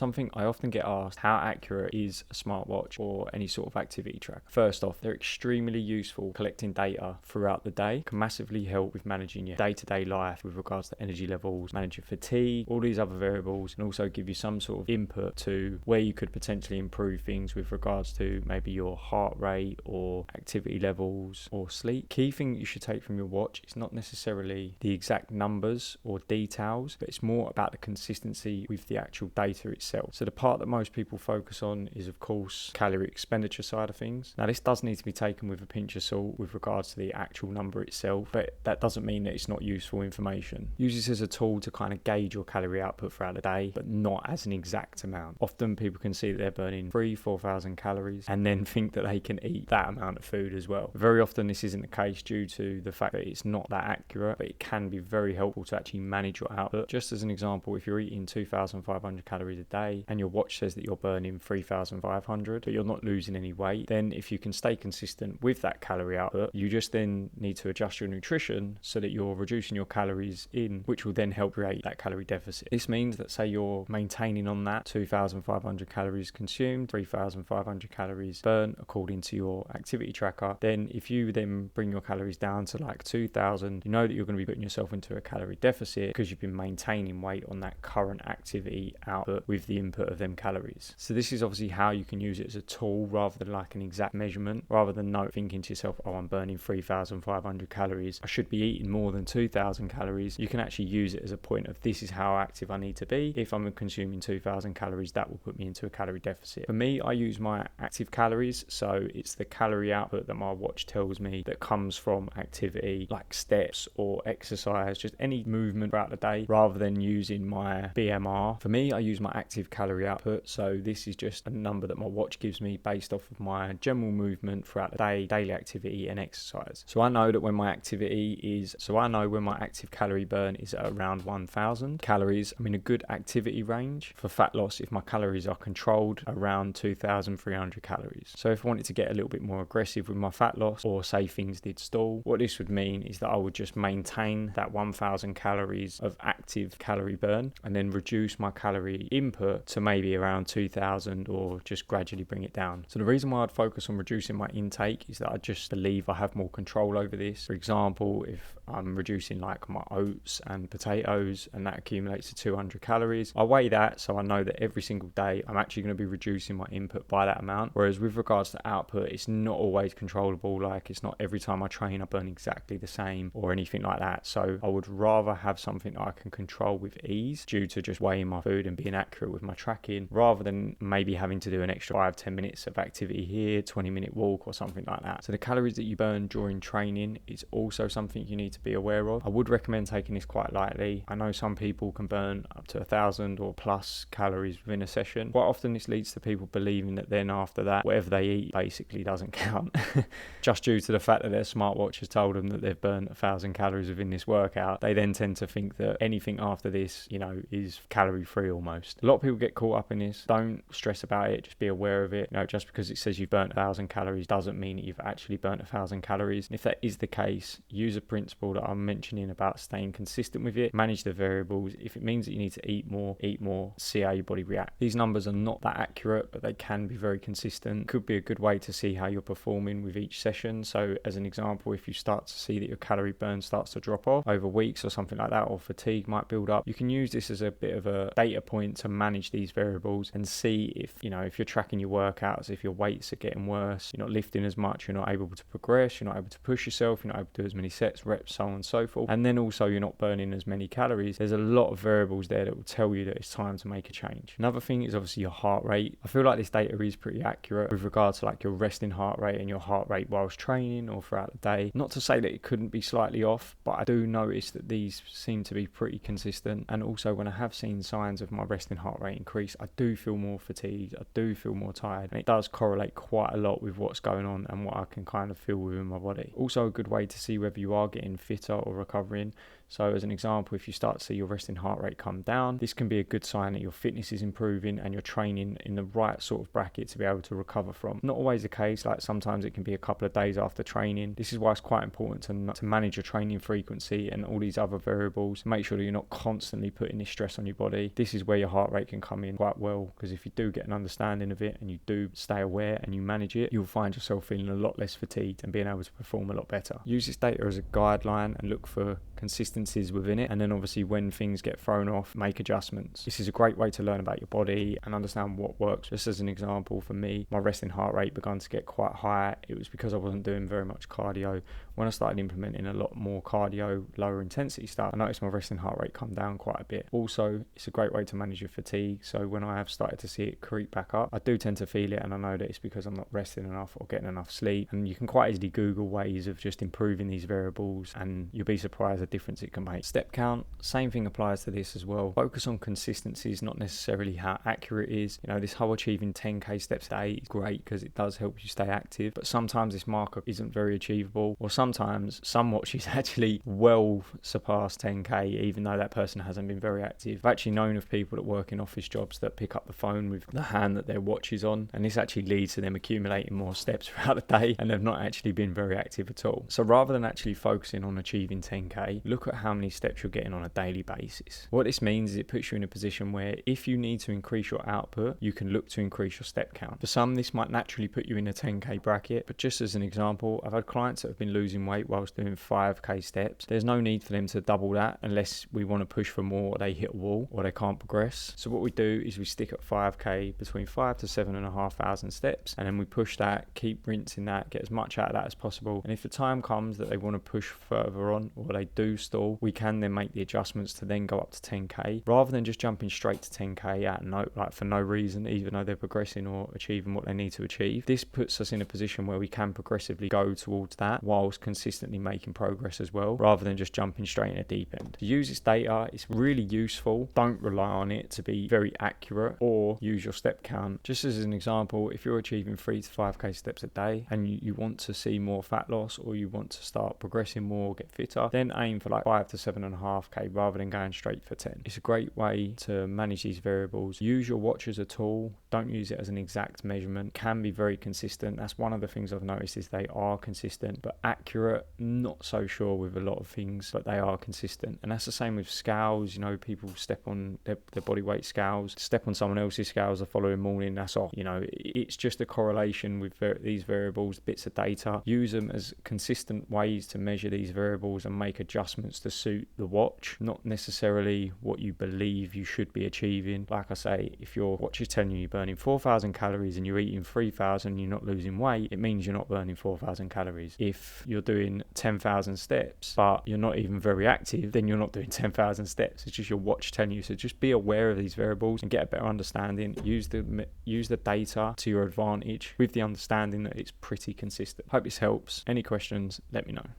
Something I often get asked, how accurate is a smartwatch or any sort of activity tracker? First off, they're extremely useful collecting data throughout the day, can massively help with managing your day-to-day life with regards to energy levels, managing fatigue, all these other variables, and also give you some sort of input to where you could potentially improve things with regards to maybe your heart rate or activity levels or sleep. Key thing you should take from your watch is not necessarily the exact numbers or details, but it's more about the consistency with the actual data itself. So the part that most people focus on is, of course, calorie expenditure side of things. Now, this does need to be taken with a pinch of salt with regards to the actual number itself, but that doesn't mean that it's not useful information. Use this as a tool to kind of gauge your calorie output throughout the day, but not as an exact amount. Often people can see that they're burning 4,000 calories and then think that they can eat that amount of food as well. Very often this isn't the case due to the fact that it's not that accurate, but it can be very helpful to actually manage your output. Just as an example, if you're eating 2,500 calories a day and your watch says that you're burning 3,500, but you're not losing any weight, then if you can stay consistent with that calorie output, you just then need to adjust your nutrition so that you're reducing your calories in, which will then help create that calorie deficit. This means that, say you're maintaining on that 2,500 calories consumed, 3,500 calories burnt according to your activity tracker, then if you then bring your calories down to like 2,000, you know that you're going to be putting yourself into a calorie deficit because you've been maintaining weight on that current activity output with the input of them calories. So this is obviously how you can use it as a tool rather than like an exact measurement, rather than thinking to yourself, oh, I'm burning 3,500 calories, I should be eating more than 2,000 calories. You can actually use it as a point of, this is how active I need to be. If I'm consuming 2,000 calories, that will put me into a calorie deficit. For me, I use my active calories, so it's the calorie output that my watch tells me that comes from activity like steps or exercise, just any movement throughout the day, rather than using my BMR. For me, I use my active calorie output, so this is just a number that my watch gives me based off of my general movement throughout the day, daily activity and exercise. So I know when my active calorie burn is at around 1,000 calories. I'm in a good activity range. For fat loss, if my calories are controlled, around 2,300 calories. So if I wanted to get a little bit more aggressive with my fat loss, or say things did stall, what this would mean is that I would just maintain that 1,000 calories of active calorie burn and then reduce my calorie input to maybe around 2,000, or just gradually bring it down. So the reason why I'd focus on reducing my intake is that I just believe I have more control over this. For example, if I'm reducing like my oats and potatoes and that accumulates to 200 calories, I weigh that so I know that every single day I'm actually going to be reducing my input by that amount. Whereas with regards to output, it's not always controllable. Like, it's not every time I train I burn exactly the same or anything like that. So I would rather have something that I can control with ease due to just weighing my food and being accurate with my tracking, rather than maybe having to do an extra 5-10 minutes of activity here, 20-minute walk or something like that. So the calories that you burn during training is also something you need to be aware of. I would recommend taking this quite lightly. I know some people can burn up to 1,000 or plus calories within a session. Quite often this leads to people believing that then after that, whatever they eat basically doesn't count. Just due to the fact that their smartwatch has told them that they've burned 1,000 calories within this workout, they then tend to think that anything after this, is calorie free almost. A lot of people get caught up in this. Don't stress about it. Just be aware of it. Just because it says you've burnt 1,000 calories doesn't mean that you've actually burnt 1,000 calories. And if that is the case, use a principle that I'm mentioning about staying consistent with it. Manage the variables. If it means that you need to eat more, see how your body reacts. These numbers are not that accurate, but they can be very consistent. Could be a good way to see how you're performing with each session. So as an example, if you start to see that your calorie burn starts to drop off over weeks or something like that, or fatigue might build up, you can use this as a bit of a data point to manage these variables and see if you're tracking your workouts, if your weights are getting worse, you're not lifting as much, you're not able to progress, you're not able to push yourself, you're not able to do as many sets, reps, so on and so forth. And then also you're not burning as many calories. There's a lot of variables there that will tell you that it's time to make a change. Another thing is obviously your heart rate. I feel like this data is pretty accurate with regards to like your resting heart rate and your heart rate whilst training or throughout the day. Not to say that it couldn't be slightly off, but I do notice that these seem to be pretty consistent. And also when I have seen signs of my resting heart rate increase, I do feel more fatigued, I do feel more tired, and it does correlate quite a lot with what's going on and what I can kind of feel within my body. Also a good way to see whether you are getting fitter or recovering. So as an example, if you start to see your resting heart rate come down, this can be a good sign that your fitness is improving and you're training in the right sort of bracket to be able to recover from. Not always the case, like sometimes it can be a couple of days after training. This is why it's quite important to manage your training frequency and all these other variables. Make sure that you're not constantly putting this stress on your body. This is where your heart rate can come in quite well, because if you do get an understanding of it and you do stay aware and you manage it, you'll find yourself feeling a lot less fatigued and being able to perform a lot better. Use this data as a guideline and look for consistencies within it, and then obviously when things get thrown off, make adjustments. This is a great way to learn about your body and understand what works. Just as an example, for me, my resting heart rate began to get quite high. It was because I wasn't doing very much cardio. When I started implementing a lot more cardio, lower intensity stuff, I noticed my resting heart rate come down quite a bit. Also, it's a great way to manage your fatigue. So when I have started to see it creep back up, I do tend to feel it, and I know that it's because I'm not resting enough or getting enough sleep. And you can quite easily Google ways of just improving these variables, and you'll be surprised the difference it can make. Step count, same thing applies to this as well. Focus on consistencies, not necessarily how accurate it is. You know, this whole achieving 10k steps a day is great because it does help you stay active, but sometimes this marker isn't very achievable, or sometimes some watches actually well surpass 10k even though that person hasn't been very active. I've actually known of people that work in office jobs that pick up the phone with the hand that their watch is on, and this actually leads to them accumulating more steps throughout the day, and they've not actually been very active at all. So rather than actually focusing on achieving 10k, look at how many steps you're getting on a daily basis. What this means is it puts you in a position where if you need to increase your output, you can look to increase your step count. For some, this might naturally put you in a 10k bracket, but just as an example, I've had clients that have been losing weight whilst doing 5k steps. There's no need for them to double that unless we want to push for more, or they hit a wall, or they can't progress. So what we do is we stick at 5k, between 5 to 7,500 steps, and then we push that, keep rinsing that, get as much out of that as possible. And if the time comes that they want to push further on, or they do stall, we can then make the adjustments to then go up to 10k, rather than just jumping straight to 10k for no reason, even though they're progressing or achieving what they need to achieve. This puts us in a position where we can progressively go towards that whilst consistently making progress as well, rather than just jumping straight in a deep end. To use this data, it's really useful. Don't rely on it to be very accurate, or use your step count. Just as an example, if you're achieving 3 to 5k steps a day and you want to see more fat loss, or you want to start progressing more, get fitter, then aim for like 5 to 7.5k rather than going straight for 10. It's a great way to manage these variables. Use your watch as a tool. Don't use it as an exact measurement. Can be very consistent. That's one of the things I've noticed, is they are consistent, but accurate, not so sure with a lot of things, but they are consistent. And that's the same with scales. You know, people step on their body weight scales, step on someone else's scales the following morning, that's off. You know, it's just a correlation with these variables, bits of data. Use them as consistent ways to measure these variables and make adjustments to suit the watch, not necessarily what you believe you should be achieving. Like I say, if your watch is telling you you're burning 4,000 calories and you're eating 3,000 and you're not losing weight, it means you're not burning 4,000 calories. If you're doing 10,000 steps but you're not even very active, then you're not doing 10,000 steps. It's just your watch telling you. So just be aware of these variables and get a better understanding. Use the data to your advantage with the understanding that it's pretty consistent. Hope this helps. Any questions, let me know.